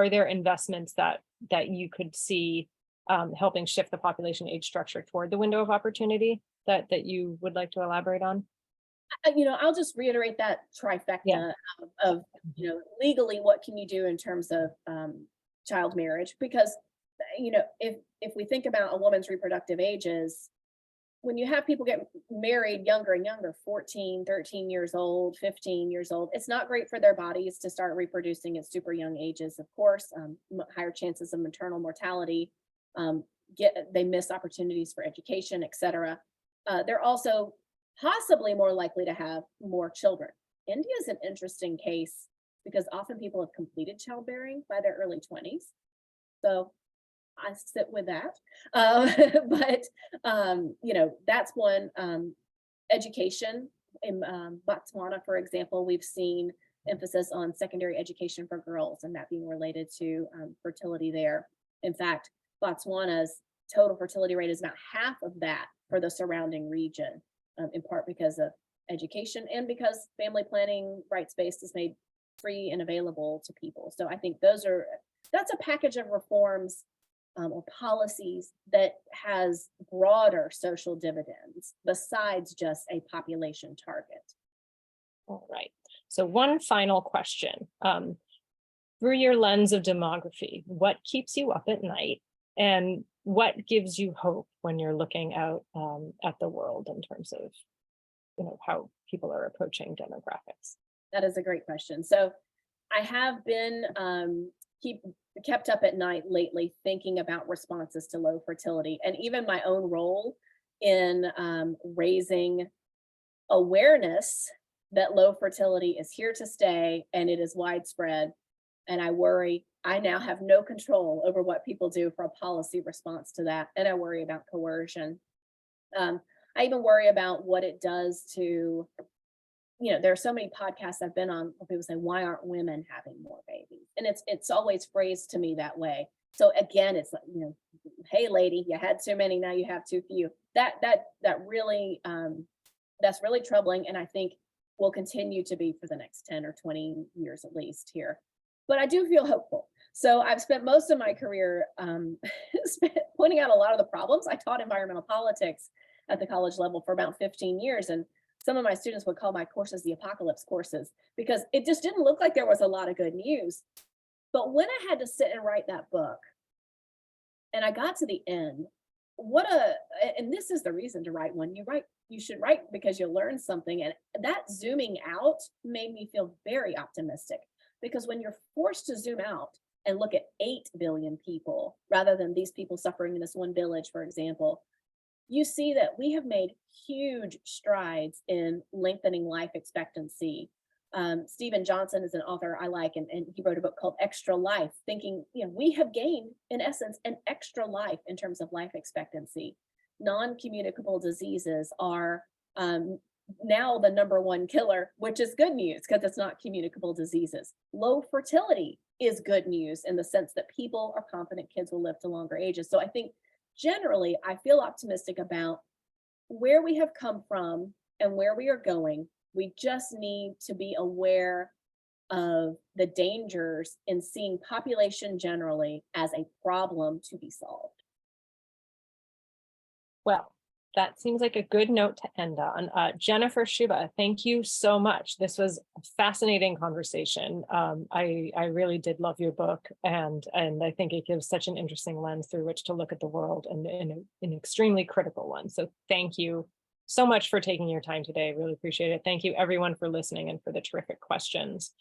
there investments that you could see helping shift the population age structure toward the window of opportunity that you would like to elaborate on? I'll just reiterate that trifecta of legally, what can you do in terms of child marriage? Because if we think about a woman's reproductive ages, when you have people get married younger and younger, 14, 13 years old, 15 years old, it's not great for their bodies to start reproducing at super young ages, of course, higher chances of maternal mortality, they miss opportunities for education, etc. They're also possibly more likely to have more children. India is an interesting case because often people have completed childbearing by their early 20s. So I sit with that. That's one. Education in Botswana, for example, we've seen emphasis on secondary education for girls and that being related to fertility there. In fact, Botswana's total fertility rate is about half of that for the surrounding region, in part because of education and because family planning rights-based is made free and available to people. So I think that's a package of reforms or policies that has broader social dividends besides just a population target. All right. So one final question. Through your lens of demography, what keeps you up at night and what gives you hope when you're looking out at the world in terms of how people are approaching demographics? That is a great question. So I have been kept up at night lately thinking about responses to low fertility and even my own role in raising awareness that low fertility is here to stay and it is widespread. And I worry I now have no control over what people do for a policy response to that. And I worry about coercion. I even worry about what it does to, there are so many podcasts I've been on where people say, why aren't women having more babies? And it's always phrased to me that way. So again, it's like, hey lady, you had too many, now you have too few. That really, that's really troubling. And I think will continue to be for the next 10 or 20 years at least here. But I do feel hopeful. So I've spent most of my career pointing out a lot of the problems. I taught environmental politics at the college level for about 15 years. And some of my students would call my courses the apocalypse courses because it just didn't look like there was a lot of good news. But when I had to sit and write that book and I got to the end, and this is the reason to write one. You should write because you'll learn something. And that zooming out made me feel very optimistic because when you're forced to zoom out and look at 8 billion people rather than these people suffering in this one village, for example, you see that we have made huge strides in lengthening life expectancy. Stephen Johnson is an author I like, and he wrote a book called Extra Life, thinking, we have gained, in essence, an extra life in terms of life expectancy. Non-communicable diseases are now the #1 killer, which is good news because it's not communicable diseases. Low fertility is good news in the sense that people are confident kids will live to longer ages. So I think generally, I feel optimistic about where we have come from and where we are going. We just need to be aware of the dangers in seeing population generally as a problem to be solved. Well, that seems like a good note to end on. Jennifer Sciubba, thank you so much. This was a fascinating conversation. I really did love your book, and I think it gives such an interesting lens through which to look at the world, and an extremely critical one. So thank you so much for taking your time today. Really appreciate it. Thank you everyone for listening and for the terrific questions.